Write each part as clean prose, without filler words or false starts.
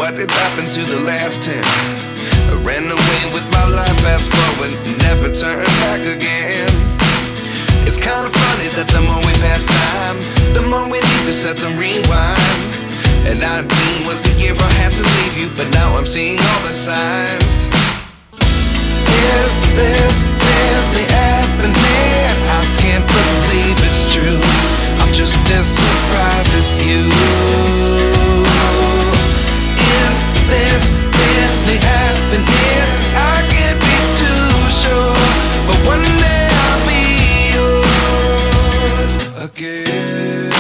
What did happen to the last 10? I ran away with my life, fast forward, never turn back again. It's kind of funny that the more we pass time, the more we need to set them rewind. And 19 was the year I had to leave you, but now I'm seeing all the signs. Is this really happening? I can't believe it's true. I'm just as surprised as you. Is this really happening? I can't be too sure, but one day I'll be yours again.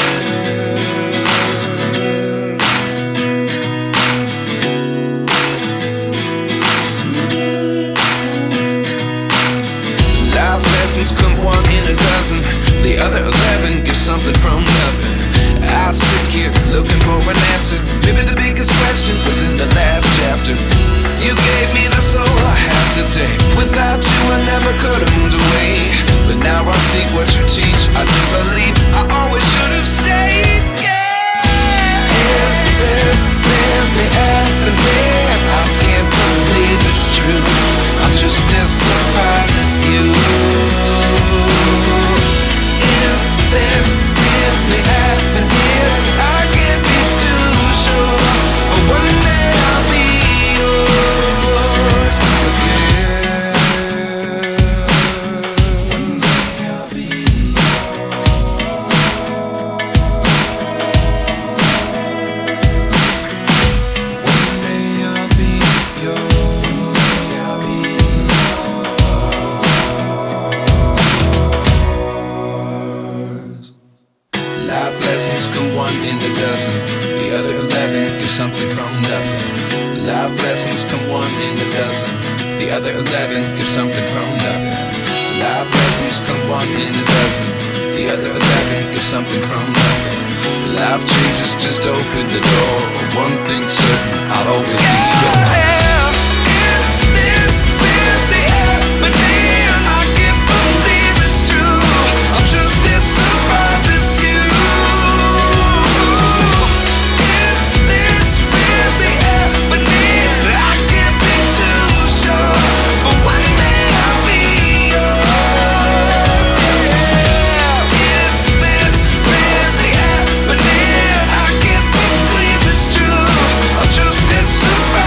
Life lessons come one in a dozen. The other 11 get something from nothing. I sit here looking for an answer. Maybe the biggest question was in the last chapter. You gave me the soul I have today. Without you I never could have moved away. But now I see what you teach. I do believe I always should have stayed. Yeah. Is this really happening? I can't believe it's true. I'm just as surprised as you. Is this really happening? I can't be too sure, but one day I'll be yours again. One day I'll be yours. One day I'll be yours. One day I'll be yours. Life lessons come one in a dozen. The other 11 give something from nothing. Life lessons come one in a dozen. The other 11 give something from nothing. Life lessons come one in a dozen. The other 11 give something from nothing. Life changes just open the door. One thing's certain, I'll always be yours. Is this really happening? I can't believe it's true. I'm just as surprised as you. Surprise.